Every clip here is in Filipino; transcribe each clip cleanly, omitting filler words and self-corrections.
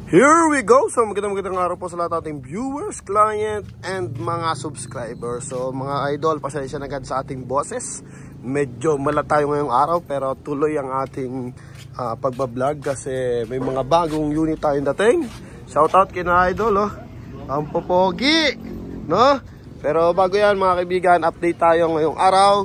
Here we go! So magandang araw po sa lahat ating viewers, client, and mga subscribers. So mga idol, pasensya na agad sa ating boses. Medyo mala tayo ngayong araw pero tuloy ang ating pagbablog kasi may mga bagong unit tayong dating. Shoutout kina idol, oh. Ang popogi, no? Pero bago yan mga kaibigan, update tayo ngayong araw.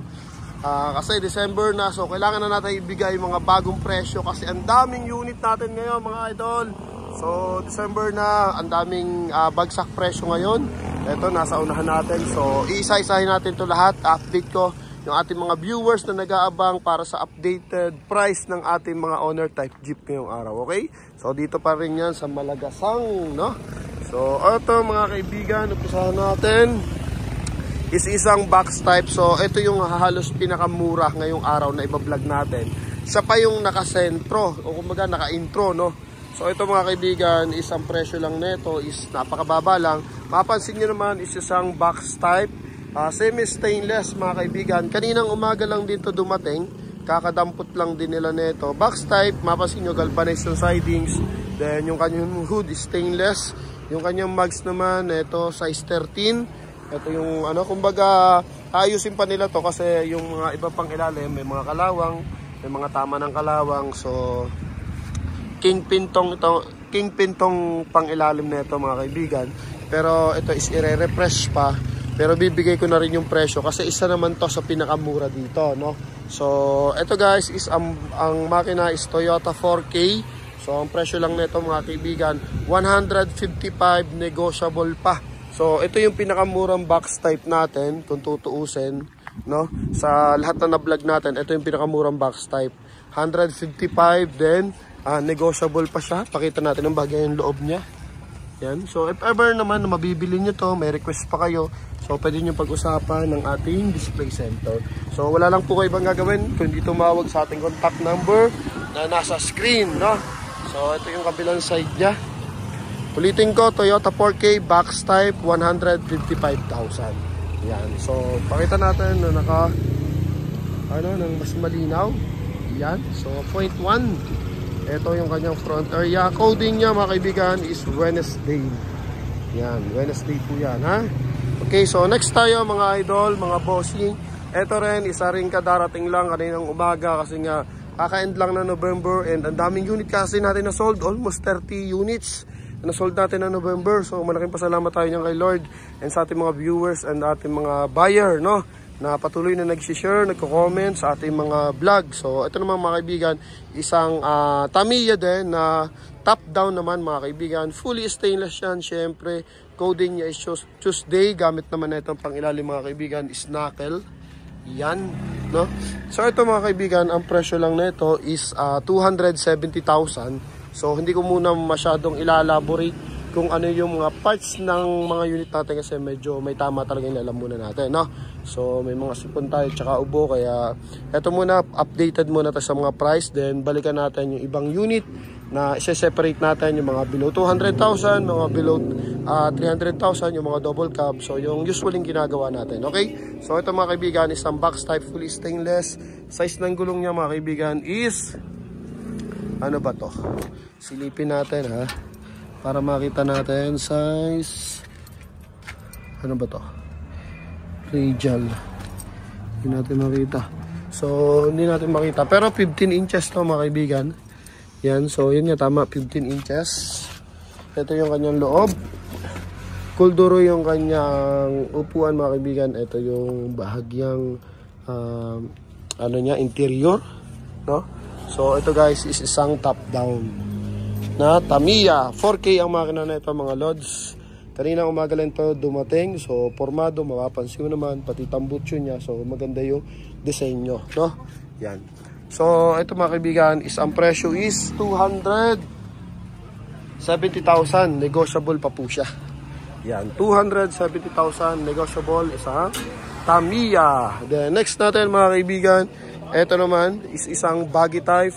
Kasi December na, so kailangan na natin ibigay mga bagong presyo kasi ang daming unit natin ngayon mga idol. So December na, ang daming bagsak presyo ngayon. Ito, nasa unahan natin. So iisa-isahin natin to lahat. Update ko yung ating mga viewers na nag-aabang para sa updated price ng ating mga owner type Jeep ngayong araw. Okay? So dito pa rin yan sa Malagasang, no? So ito mga kaibigan, upisahan natin is isang box type. So ito yung halos pinakamura ngayong araw na ibablog natin. Siya pa yung nakasentro o kumbaga naka-intro, no? So ito mga kaibigan, isang presyo lang nito is napakababa lang. Mapansin nyo naman is isang box type, semi-stainless mga kaibigan. Kaninang umaga lang dito dumating, kakadampot lang din nila nito. Box type, mapansin nyo galvanized yung sidings. Then yung kanyang hood is stainless. Yung kanyang mags naman, ito size 13. Ito yung ano, kumbaga ayusin pa nila to kasi yung mga iba pang ilalim, may mga kalawang, may mga tama ng kalawang. So kingpin tong pang ilalim na ito mga kaibigan. Pero ito is i-refresh pa. Pero bibigay ko na rin yung presyo kasi isa naman to sa pinakamura dito, no? So ito guys is ang makina is Toyota 4K. So ang presyo lang nito mga kaibigan 155, negotiable pa. So ito yung pinakamurang box type natin kung tutuusin, no? Sa lahat na na-vlog natin, ito yung pinakamurang box type. 155 then negotiable pa siya. Pakita natin ang bagay yung loob niya. Yan. So if ever naman na mabibili nyo to, may request pa kayo, so pwede nyo pag-usapan ng ating display center. So wala lang po kayo ibang gagawin kundi tumawag sa ating contact number na nasa screen, no? So ito yung kabilang side niya. Ulitin ko, Toyota 4K box type 155,000. Yan. So pakita natin na naka ng mas malinaw. Yan. So point 1. Ito yung kanyang front area. Coding niya mga kaibigan is Wednesday. Yan, Wednesday po yan, ha? Okay, so next tayo mga idol, mga bossing. Ito rin, isa rin kadarating lang kaninang umaga kasi nga kaka-end lang na November and ang daming unit kasi natin na sold. Almost 30 units na sold natin na November. So malaking pasalamat tayo niyan kay Lord and sa ating mga viewers and ating mga buyer, no? Na patuloy na nag-share, nagko-comment sa ating mga vlog. So ito naman mga kaibigan, isang Tamiya din na top down naman mga kaibigan. Fully stainless yan, syempre. Coding niya is Tuesday. Gamit naman na itong pangilalim mga kaibigan is knuckle. Yan, no? So ito mga kaibigan, ang presyo lang na ito is 270,000. So hindi ko muna masyadong ilalaborate kung ano yung mga parts ng mga unit natin kasi medyo may tama talaga yung alam muna natin, no? So may mga sipon tayo tsaka ubo, kaya eto muna, updated muna tayo sa mga price, then balikan natin yung ibang unit na isa-separate natin yung mga below 200,000, mga below 300,000, yung mga double cab. So yung usual yung ginagawa natin, okay? So ito mga kaibigan, isang box type, fully stainless. Size ng gulong niya mga kaibigan is ano ba to? Silipin natin, ha, para makita natin size. Ano ba to? Radial. Hindi natin makita. So hindi natin makita, pero 15 inches to mga kaibigan. Yan, so yun nga, tama, 15 inches. Ito yung kanyang loob. Kulduro yung kanyang upuan mga kaibigan. Ito yung bahagyang ano niya, interior, no? So ito guys is isang top down na Tamiya 4K ang makina na ito mga lods. Kanina umaga lang ito dumating, so formado, mapapansin mo naman pati tambutso niya, so maganda yung disenyo, no? Yan. So ito mga kaibigan is ang presyo is 270,000, negotiable pa po siya. Yan, 270,000 negotiable, isang Tamiya. Then next natin mga kaibigan, ito naman is isang baggy type.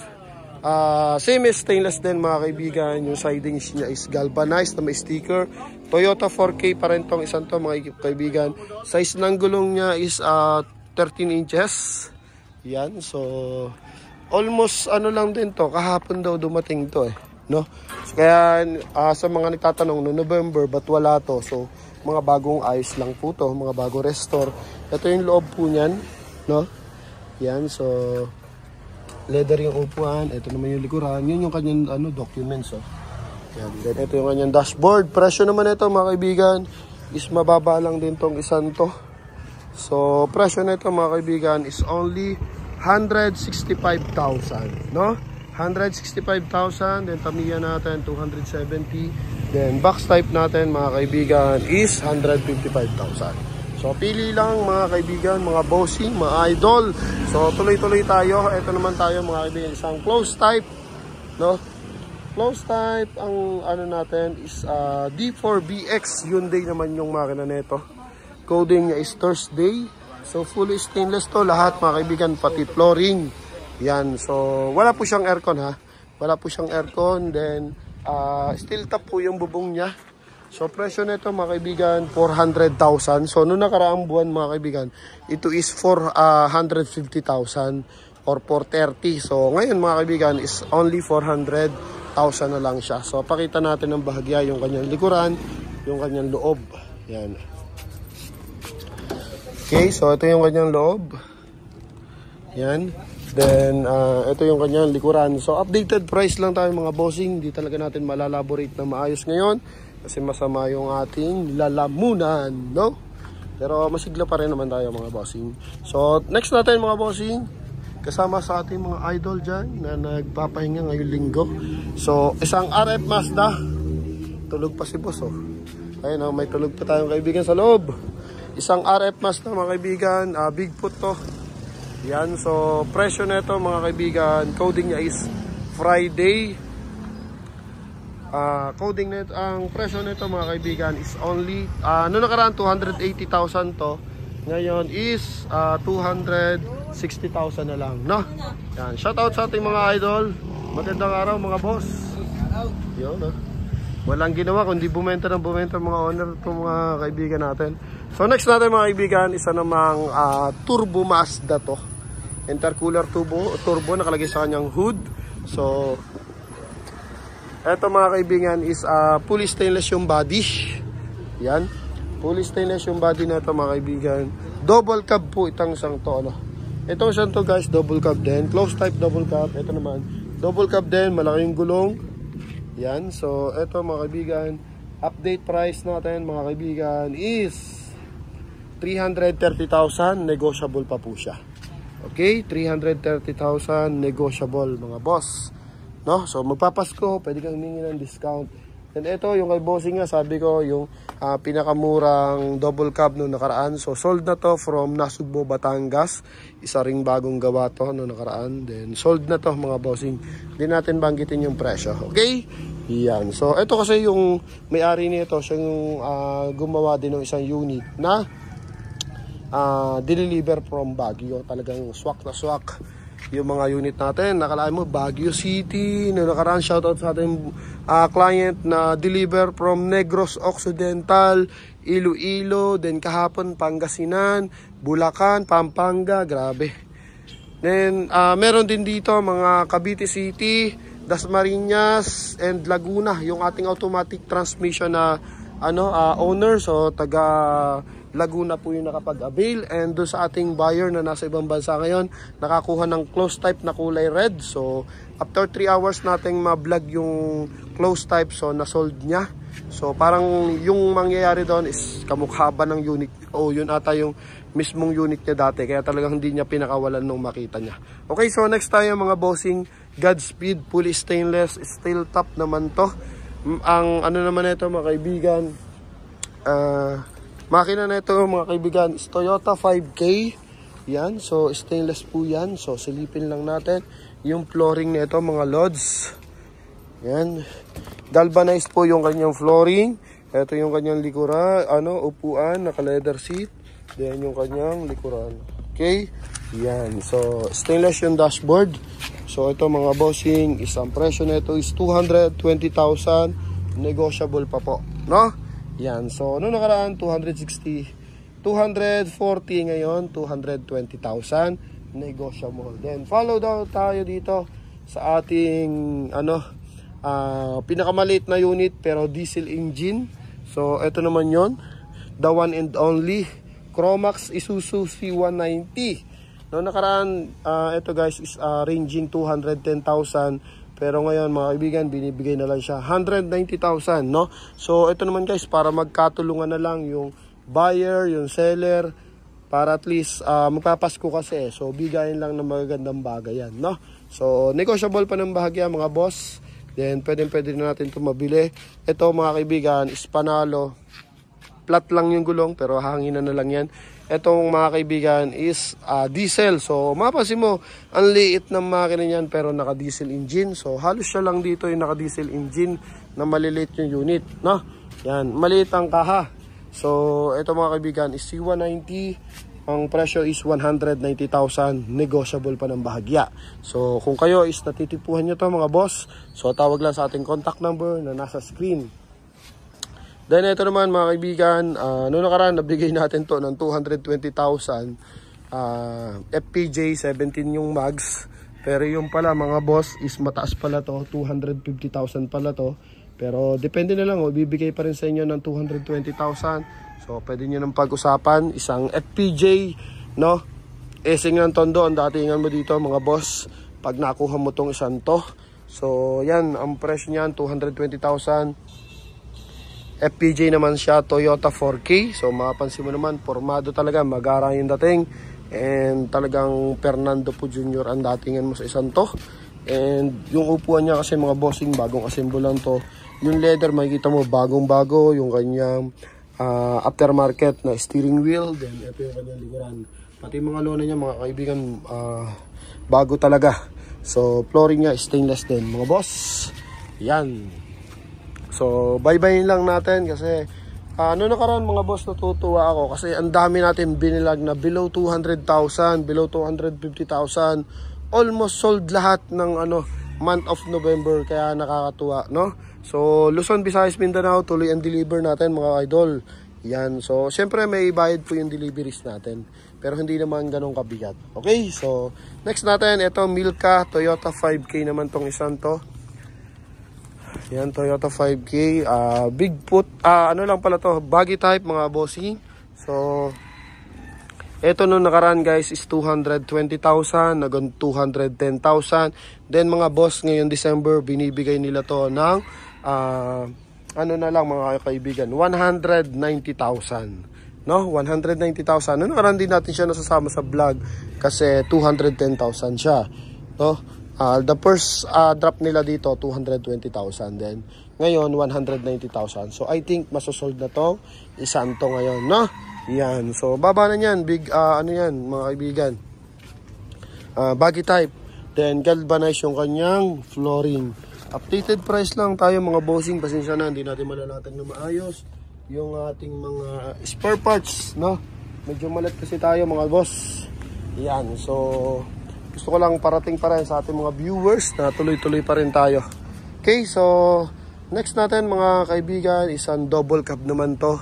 Same stainless din mga kaibigan. Yung sidings niya is galvanized na may sticker. Toyota 4K pa rin tong isang to mga kaibigan. Size ng gulong niya is 13 inches. Yan, so almost ano lang din to, kahapon daw dumating to no? So, kaya sa mga nagtatanong no November ba't wala to? So mga bagong ayos lang po to, mga bagong restore. Ito yung loob po niyan, no? Yan, so leather yung upuan, ito naman yung likuran, yun yung kanyang documents, oh. Yan, then ito yung kanyang dashboard. Presyo naman ito mga kaibigan is mababa lang din tong isang to. So presyo nito mga kaibigan is only 165,000, no? 165,000, then Tamiya natin 270, then box type natin mga kaibigan is 155,000. So pili lang mga kaibigan, mga bossing, mga idol. So tuloy-tuloy tayo. Ito naman tayo mga kaibigan, isang close type, no? Close type ang natin is D4BX Hyundai naman yung makina nito. Coding niya is Thursday. So fully stainless to lahat mga kaibigan, pati flooring. Yan, so wala po siyang aircon ha. Wala po siyang aircon, then steel top po yung bubong niya. So presyo nito mga kaibigan 400,000. So noong nakaraang buwan mga kaibigan, ito is 450,000 or 430. So ngayon mga kaibigan is only 400,000 na lang siya. So pakita natin ng bahagya yung kanyang likuran, yung kanyang loob. Yan. Okay, so ito yung kanyang loob. Yan. Then, ito yung kanyang likuran. So, updated price lang tayo mga bossing. Hindi talaga natin malalaborate na maayos ngayon. Kasi masama yung ating lalamunan, no? Pero masigla pa rin naman tayo mga bossing. So, next natin mga bossing. Kasama sa ating mga idol dyan na nagpapahinga ngayong linggo. So, isang RF Mazda. Tulog pa si boss, oh. Ayun, oh, may tulog pa tayong kaibigan sa loob. Isang RF Mazda mga kaibigan. Bigfoot to. Yan, so presyo nito mga kaibigan, coding niya is Friday. Coding nito, ang presyo nito mga kaibigan is only noong nakaraan 280,000 to. Ngayon is 260,000 na lang, no? Yan, shout out sa ating mga idol. Magandang araw mga boss. Yun, no? Walang ginawa kundi bumenta ng bumenta mga owner itong mga kaibigan natin. So next natin mga kaibigan, isa namang Turbo Mazda to. Intercooler turbo nakalagay sa kanyang hood. So eto mga kaibigan is fully stainless yung body. Yan, fully stainless yung body na ito mga kaibigan. Double cab po itong isang to, ano? Itong isang to guys, double cab din. Close type double cab. Ito naman double cab din, malaking gulong. Yan, so eto mga kaibigan, update price natin mga kaibigan is 330,000, negotiable pa po siya. Okay, 330,000 negotiable mga boss, no? So magpapasko, pwede kang humingi ng discount. And ito yung kay bossing nga, sabi ko yung pinakamurang double cab no nakaraan. So sold na to from Nasugbo, Batangas. Isa ring bagong gawa to no nakaraan. Then sold na to mga bossing. Hindi natin banggitin yung presyo. Okay? Yan. So ito kasi yung may-ari nito, siya yung gumawa din ng isang unit na deliver from Baguio. Talagang swak na swak yung mga unit natin. Nakalaan mo Baguio City no nakaraan. Shoutout sa ating client na deliver from Negros Occidental, Iloilo, then kahapon Pangasinan, Bulacan, Pampanga. Grabe. Then meron din dito mga Cavite City, Dasmariñas and Laguna, yung ating automatic transmission na owner. So taga Laguna po yung nakapag-avail, and doon sa ating buyer na nasa ibang bansa ngayon, nakakuha ng close type na kulay red. So after 3 hours nating ma-vlog yung close type, so na-sold niya. So parang yung mangyayari doon is kamukha ba ng unit, o yun ata yung mismong unit niya dati, kaya talagang hindi niya pinakawalan nung makita niya. Okay, so next tayo mga bossing, Godspeed, fully stainless, steel top naman to. Ang naman ito mga kaibigan, makina na ito mga kaibigan is Toyota 5K. Yan, so stainless po yan. So silipin lang natin yung flooring nito mga lods. Yan, galvanized po yung kanyang flooring. Ito yung kanyang likuran, upuan, naka leather seat. Then yung kanyang likuran. Okay, yan, so stainless yung dashboard. So ito mga bossing, isang presyo nito is 220,000, negotiable pa po, no? Yan, so noong nakaraan 240, ngayon 220,000 negotiable. Then follow daw tayo dito sa ating Pinakamaliit na unit pero diesel engine. So ito naman yon, the one and only Cromax Isuzu C190. No, nakaraan ito guys is ranging 210,000, pero ngayon mga kaibigan binibigay na lang siya 190,000, no? So ito naman guys, para magkatulungan na lang yung buyer, yung seller, para at least magpapasko kasi, so bigayin lang ng magagandang bagay yan, no? So negotiable pa ng bahagya mga boss. Then pwede na natin ito mabili. Ito mga kaibigan is panalo, flat lang yung gulong pero hanginan na lang yan. Itong mga kaibigan is diesel. So mapapansin mo, ang liit ng makina niyan pero naka-diesel engine. So halos siya lang dito yung naka-diesel engine na maliliit yung unit, no? Yan, maliit ang kaha. So ito mga kaibigan is C190. Ang presyo is 190,000, negotiable pa ng bahagya. So kung kayo is natitipuhan nyo to mga boss, so tawag lang sa ating contact number na nasa screen. Then ito naman mga kaibigan, noong nakaraan nabigay natin to ng 220,000, FPJ 17 yung mags. Pero yung pala mga boss is mataas pala to, 250,000 pala to. Pero depende na lang, bibigay pa rin sa inyo ng 220,000. So pwede nyo nang pag-usapan, isang FPJ, no? Esing ng tondo, ang datingan mo dito mga boss, pag nakuha mo tong isang to. So yan, ang presyo niyan 220,000. FPJ naman siya, Toyota 4K. So mapapansin mo naman, formado talaga, magara yung dating. And talagang Fernando po Jr. ang datingan mo sa isang to. And yung upuan niya kasi mga bossing, bagong assemble lang to. Yung leather, makikita mo bagong-bago. Yung kanyang aftermarket na steering wheel. Then ito yung kanyang likuran. Pati mga lona niya mga kaibigan, bago talaga. So flooring niya stainless din mga boss. Yan. So bye-bye lang natin kasi noong nakaraan mga boss, natutuwa ako kasi ang dami natin binilag na below 200,000, below 250,000. Almost sold lahat ng month of November, kaya nakakatuwa, no? So Luzon, Visayas, Mindanao, tuloy ang deliver natin mga idol. Yan. So syempre may bayad po yung deliveries natin, pero hindi naman ganun kabigat. Okay, so next natin ito, Milka Toyota 5K naman tong isang to. Yan, Toyota 5K, Bigfoot, lang pala to, buggy type mga bossing. So eto nung nakaraan guys is 220,000, nagon 210,000. Then mga boss, ngayon December binibigay nila to ng na lang mga kaibigan, 190,000, no? 190,000. Nung nakaraan din natin siya nasasama sa vlog kasi 210,000 siya, no? The first drop nila dito 220,000, then ngayon 190,000. So I think masosold na to isang to ngayon, no? Yan. So baba na yan, big yan mga kaibigan. Buggy type. Then galvanize yung kanyang flooring. Updated price lang tayo mga bossing. Pasensya na, hindi natin malalatag na maayos yung ating mga spare parts, no? Medyo malat kasi tayo mga boss. Yan. So gusto ko lang parating pa rin sa ating mga viewers na tuloy-tuloy pa rin tayo. Okay, so next natin mga kaibigan, isang double cab naman to.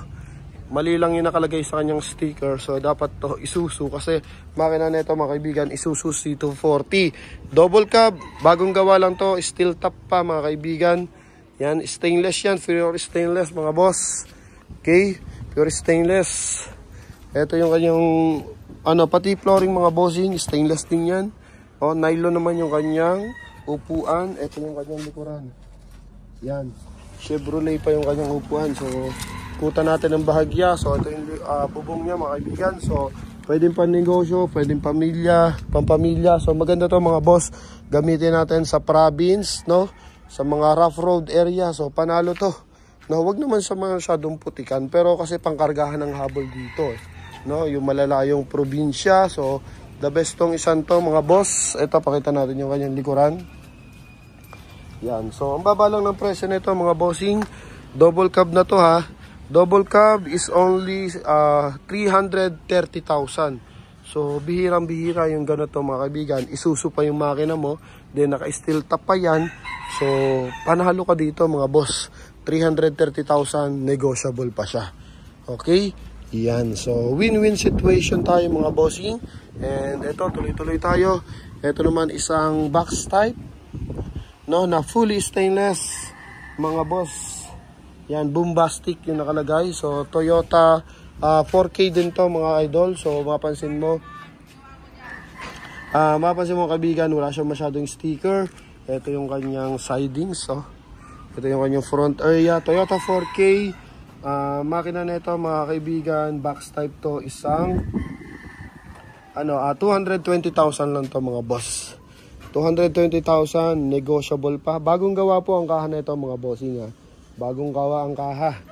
Mali lang yung nakalagay sa kanyang sticker, so dapat to Isuzu kasi makina nito mga kaibigan, Isuzu C240. Double cab, bagong gawa lang to, steel top pa mga kaibigan. Yan, stainless yan, pure stainless mga boss. Okay, pure stainless. Ito yung kanyang pati flooring mga bossing, stainless din yan. Nylon naman yung kanyang upuan. Ito yung kanyang likuran. Yan. Chevrolet pa yung kanyang upuan. So, kuta natin ng bahagya. So, ito yung bubong niya mga kaibigan. So, pwedeng pan-negosyo, pwedeng pampamilya. So, maganda to mga boss. Gamitin natin sa province, no? Sa mga rough road area. So, panalo to. No, wag naman sa masyadong putikan. Pero kasi pangkargahan ng habol dito. No, yung malalayong probinsya. So, the best tong isang to mga boss. Ito, pakita natin yung kanyang likuran. Yan. So, ang baba lang ng presyo nito mga bossing. Double cab na to ha. Double cab is only 330,000. So, bihirang-bihira yung ganito mga kaibigan. Isusu pa yung makina mo. Then, naka-steel top pa yan. So, panalo ka dito mga boss. 330,000, negotiable pa siya. Okay? Yan. So, win-win situation tayo mga bossing. And ito, tuloy-tuloy tayo. Ito naman isang box type. no, na fully stainless, mga boss. Yan, bombastic yung nakalagay. So, Toyota 4K din to, mga idol. So, mapansin mo, kaibigan, wala siyang masyadong sticker. Ito yung kanyang sidings, oh. Ito yung kanyang front area. Toyota 4K. Makina nito, mga kaibigan, box type to, isang 220,000 lang to, mga boss. 220,000, negotiable pa. Bagong gawa po ang kaha nito, mga bossing, ha. Bagong gawa ang kaha.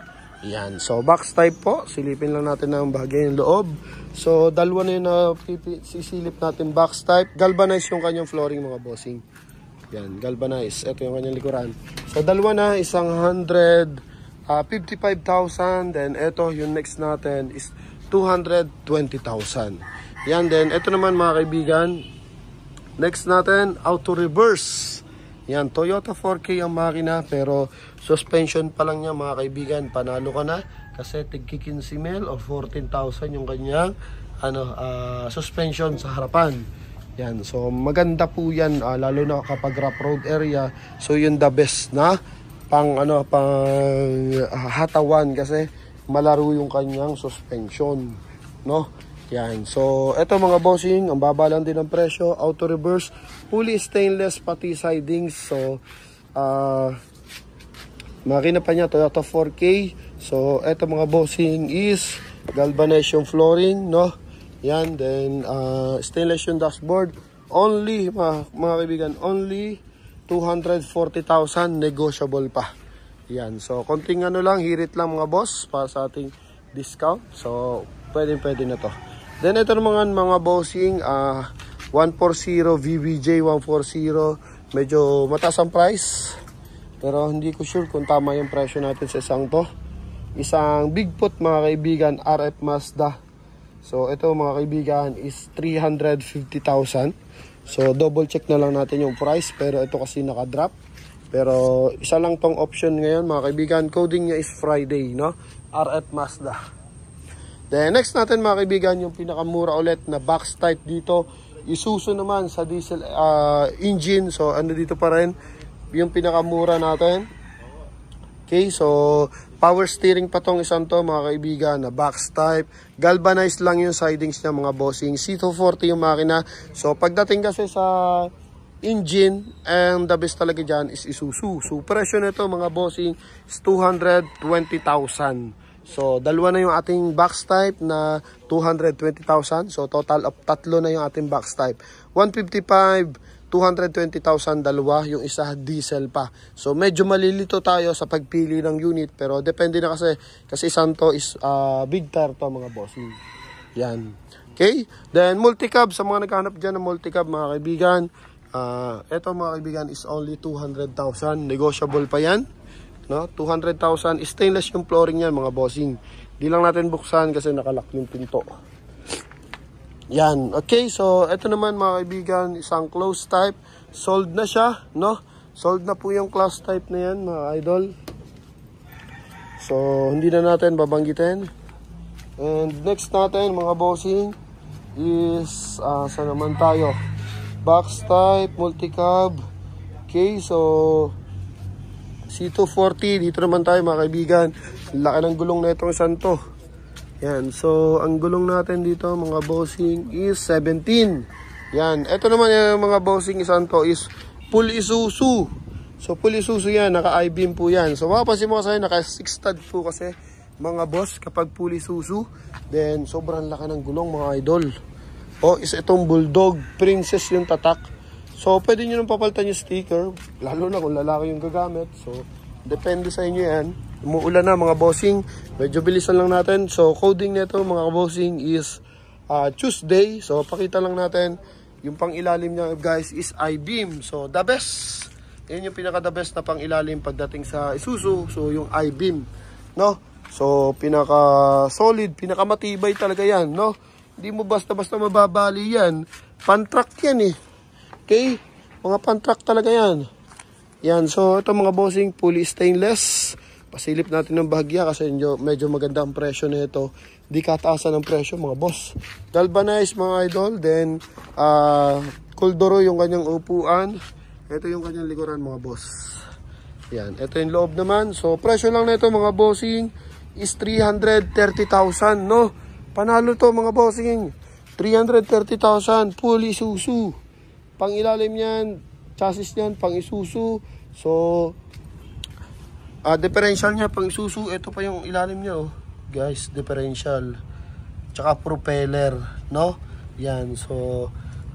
Yan. So, box type po. Silipin lang natin ang bahagi ng loob. So, dalawa na yun na sisilip natin box type. Galvanize yung kanyang flooring, mga bossing. Yan, galvanize. Ito yung kanyang likuran. So, dalawa na, isang 155,000. Then, ito, yung next natin is 220,000. Yan, then, ito naman, mga kaibigan. Next natin, auto reverse. Yan, Toyota 4K ang makina, pero suspension pa lang niya, mga kaibigan. Panalo ka na kasi tigki 15 mil o 14,000 yung kanyang suspension sa harapan. Yan, so maganda po yan, lalo na kapag rough road area. So yun the best na pang hatawan kasi malaro yung kanyang suspension, no? Yan. So, eto mga bossing, ang baba lang din ng presyo. Auto reverse, fully stainless, pati sidings. So, makina pa niya, Toyota 4K. So, eto mga bossing is galvanized yung flooring, no? Yan. Then, stainless yung dashboard. Only, mga kaibigan, only 240,000, negotiable pa. Yan. So, konting lang, hirit lang mga boss, para sa ating discount. So, pwede na to. Then ito naman mga bossing, 140 VVJ 140, medyo mataas ang price. Pero hindi ko sure kung tama yung presyo natin sa isang to. Isang Bigfoot, mga kaibigan, RF Mazda. So ito, mga kaibigan, is 350,000. So double check na lang natin yung price, pero ito kasi naka-drop. Pero isa lang tong option ngayon, mga kaibigan. Coding niya is Friday, no? RF Mazda. Then next natin, mga kaibigan, yung pinakamura ulit na box type dito. Isuzu naman sa diesel engine. So dito pa rin yung pinakamura natin. Okay, so power steering pa tong isang to, mga kaibigan, na box type. Galvanized lang yung sidings niya, mga bossing. C240 yung makina. So pagdating kasi sa engine, and the best talaga dyan is Isuzu. So presyo nito, mga bossing, is 220,000. So, dalawa na yung ating box type na 220,000. So, total of tatlo na yung ating box type. 155, 220,000 dalawa. Yung isa diesel pa. So, medyo malilito tayo sa pagpili ng unit. Pero, depende na kasi isang to is big tire to, mga bossing. Yan. Okay? Then, multicab. Sa mga naghahanap dyan ng multicab, mga kaibigan. Ito, mga kaibigan, is only 200,000. Negotiable pa yan. No? 200,000, stainless yung flooring niyan, mga bossing. Di lang natin buksan kasi nakalock yung pinto. Yan. Okay, so ito naman, mga kaibigan, isang closed type. Sold na siya, no? Sold na po yung closed type na yan, mga idol. So hindi na natin babanggitin. And next natin, mga bossing, is saan naman tayo? Box type, multicab. Okay, so C240, dito naman tayo, mga kaibigan. Laki ng gulong na itong isang to. Yan, so ang gulong natin dito, mga bossing, is 17. Yan, ito naman yung mga bossing isang to is full Isuzu. So full Isuzu yan, naka I-beam po yan. So mapapansin mo kasi naka 6 stud po kasi, mga boss, kapag full Isuzu. Then sobrang laki ng gulong, mga idol. O, is itong Bulldog Princess yung tatak. So, pwede nyo nang papalitan yung sticker, lalo na kung lalaki yung gagamit. So, depende sa inyo yan. Umuulan na, mga bossing. Medyo bilisan lang natin. So, coding nito, mga bossing, is Tuesday. So, pakita lang natin. Yung pang ilalim niya, guys, is I-beam. So, the best. Yan yung pinaka-the best na pang ilalim pagdating sa Isuzu. So, yung I-beam. No? So, pinaka-solid, pinaka-matibay talaga yan. No? Hindi mo basta-basta mababali yan. Pan-truck yan eh. Okay? Mga pan-truck talaga yan. Yan. So, ito mga bossing, fully stainless. Pasilip natin ng bahagya kasi medyo maganda ang presyo nito. Di kataasan ng presyo, mga boss. Galvanized, mga idol. Then, Coldoro yung kanyang upuan. Ito yung kanyang likuran mga boss. Yan, ito yung loob naman. So presyo lang na ito mga bossing is 330,000, no? Panalo to mga bossing. 330,000 full Isuzu. Pang ilalim yan, chassis niyan pang Isuzu. So differential niya pang Isuzu. Ito pa yung ilalim niya, oh. Guys, differential. Tsaka propeller, no? Yan, so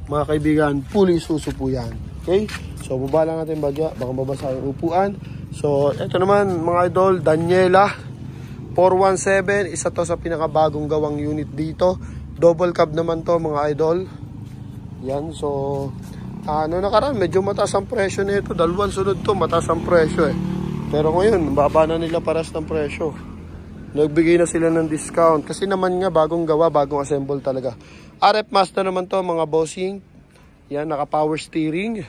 mga kaibigan, full Isuzu po yan. Okay? So baba lang natin bagya, baka mabasa yung upuan. So ito naman mga idol, Daniela 417, isa to sa pinakabagong gawang unit dito. Double cab naman to mga idol. Yan, so nakaraan medyo mataas ang presyo nito. Dalawang sunod to, mataas ang presyo eh. Pero ngayon, baba na nila paras ng presyo. Nagbigay na sila ng discount. Kasi naman nga, bagong gawa, bagong assemble talaga. RF Mazda naman to mga bossing. Yan, naka power steering.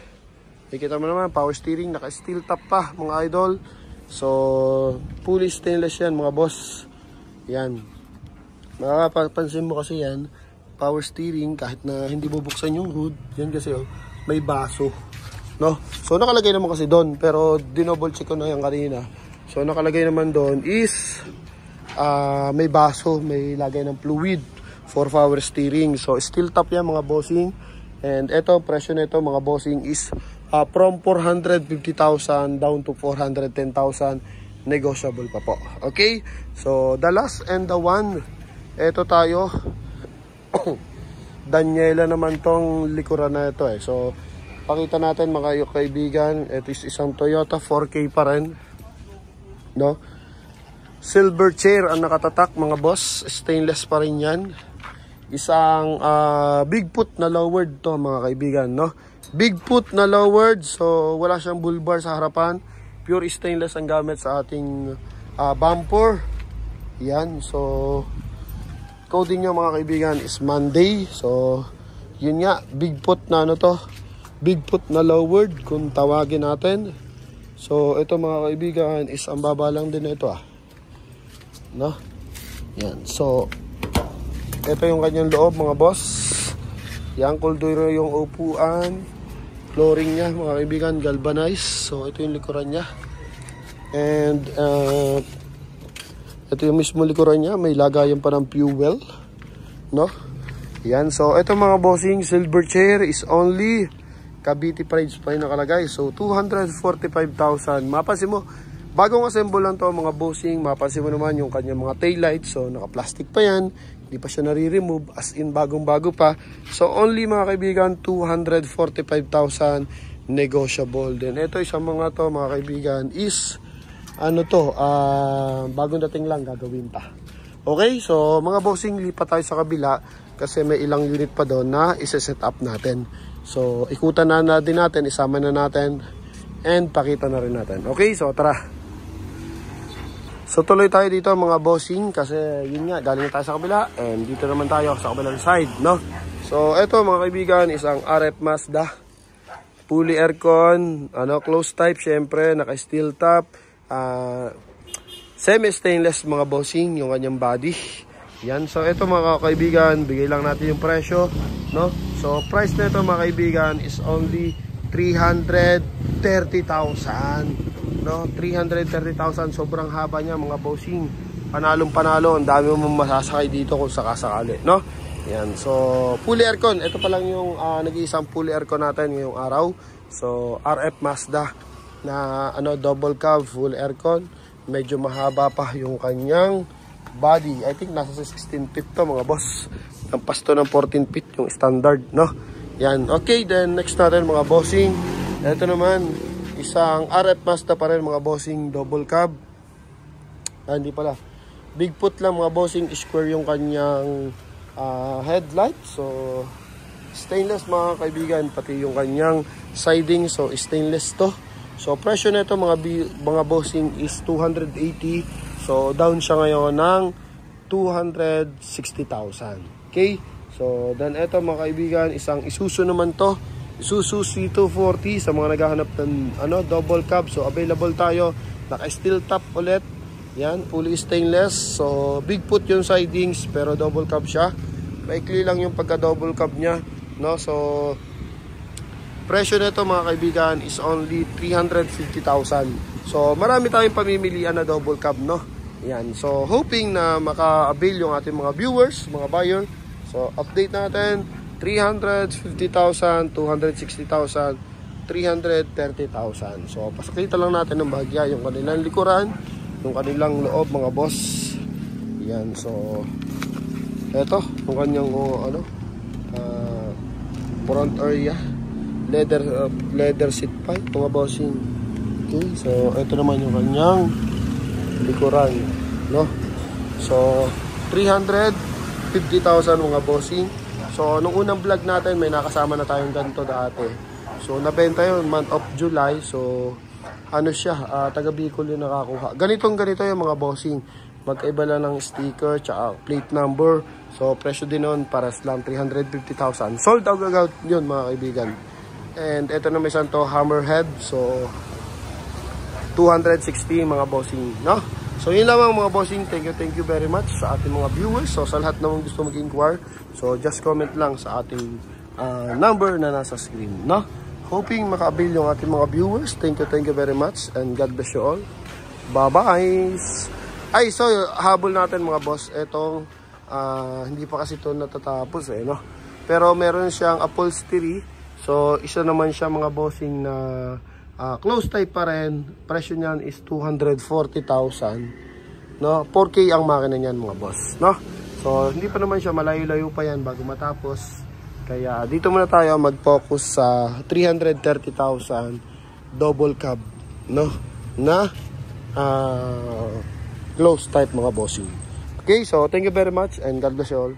Nakikita mo naman, power steering, naka steel top pa mga idol. So, fully stainless yan mga boss. Yan. Makakapansin mo kasi yan, power steering, kahit na hindi bubuksan yung hood. Yan kasi may baso. No? So, nakalagay naman kasi doon. Pero, dinoble check ko na yan kanina. So, nakalagay naman doon is may baso, may lagay ng fluid for power steering. So, steel top yan mga bossing. And ito, presyo nito mga bossing is from 450,000 down to 410,000. Negotiable pa po. Okay? So, the last and the one. Ito tayo. Daniela naman tong likuran na ito eh. So, pakita natin mga kaibigan. Ito is isang Toyota 4K pa rin. No? Silver chair ang nakatatak mga boss. Stainless pa rin yan. Isang Bigfoot na lowered to mga kaibigan, no? Bigfoot na lowered, so wala siyang bull bar sa harapan. Pure stainless ang gamit sa ating bumper. Yan, so coding niya mga kaibigan is Monday. So yun nga, Bigfoot na ano to, Bigfoot na lowered kung tawagin natin. So ito mga kaibigan is ang baba lang din ito no? Yan, so ito yung kanyang loob mga boss. Yan, kulduro yung upuan. Flooring niya mga kaibigan, galvanized. So ito yung likuran niya. And ito yung mismo likuran niya. May lagayan pa ng fuel, no? Yan, so ito mga bossing, silver chair is only Cavite price pa yung nakalagay. So 245,000. Mapansin mo, bagong assemble lang to mga bossing. Mapansin mo naman yung kanyang mga taillight. So naka-plastic pa yan. Hindi pa siya nare-remove, as in bagong-bago pa. So only mga kaibigan, 245,000 negotiable. Then ito isang mga to mga kaibigan is ano to, bagong dating lang, gagawin pa. Okay, so mga bossing, lipat tayo sa kabila kasi may ilang unit pa doon na isa-set up natin. So ikutan na din natin, isama na natin and pakita na rin natin. Okay, so tara. So tuloy tayo dito mga bossing kasi yun nga, galing na tayo sa kabila and dito naman tayo sa kabilang side, no? So eto mga kaibigan, isang RF Mazda, fully aircon, closed type syempre, naka steel top, semi stainless mga bossing yung kanyang body. Yan, so eto mga kaibigan, bigay lang natin yung presyo, no? So price na ito mga kaibigan is only 330,000. No, 330,000, sobrang haba niya mga bossing. Panalong panalo, ang dami mo masasakay dito kung sakasakali, no? Yan, so fully aircon. Ito pa lang yung nag-iisang fully aircon natin ngayong araw. So RF Mazda na double cab full aircon. Medyo mahaba pa yung kanyang body. I think nasa 16 feet to mga boss. Ang pasto ng 14 feet yung standard, no? Yan, okay, then next natin mga bossing. Ito naman isang RF Mazda pa rin mga bossing, double cab. Hindi pala. Bigfoot lang mga bossing, square yung kanyang headlight. So stainless mga kaibigan, pati yung kanyang siding, so stainless to. So presyo nito mga bossing is 280. So down siya ngayon ng 260,000. Okay? So then ito mga kaibigan, isang Isuzu naman to. Isuzu C240 sa mga naghahanap ng double cab. So available tayo, naka steel top ulit. Yan, fully stainless. So Bigfoot yung sidings pero double cab siya. Maikli lang yung pagka double cab niya, no? So presyo nito mga kaibigan is only 350,000. So marami tayong pamimilian na double cab, no? Yan. So hoping na maka-avail yung ating mga viewers, mga buyer. So update natin, 350,000, 260,000, 330,000. So pasakita lang natin ng bahagya yung kanilang likuran, yung kanilang loob mga boss. Yan. So eto, yung kanyang front area, leather seat pipe mga bossing. Okay, so ito naman yung kanyang likuran, no? So 350,000 mga bossing. So nung unang vlog natin may nakasama na tayong ganito dati. So nabenta yun month of July. So ano siya, taga Bicol yung nakakuha. Ganito yung mga bossing. Magkaiba lang ng sticker tsaka plate number. So presyo din nun para lang 350,000. Sold out agad yun mga kaibigan. And ito na may santo hammerhead. So 260 mga bossing, no? So yun lamang mga bossing. Thank you very much sa ating mga viewers. So sa lahat naman gusto mag-inquire, so just comment lang sa ating number na nasa screen, no? Hoping maka-avail yung ating mga viewers. Thank you very much and God bless you all. Bye-bye. Ay, so habol natin mga boss. Etong hindi pa kasi ito natatapos no? Pero meron siyang upholstery. So isa naman siya mga bossing na close type pa rin. Presyo niyan is 240,000, no? 4K ang makina niyan mga boss, no? So hindi pa naman siya, malayo-layo pa yan bago matapos. Kaya dito muna tayo mag-focus sa 330,000 double cab, no? Na close type mga bossing. Okay, so thank you very much and God bless you all.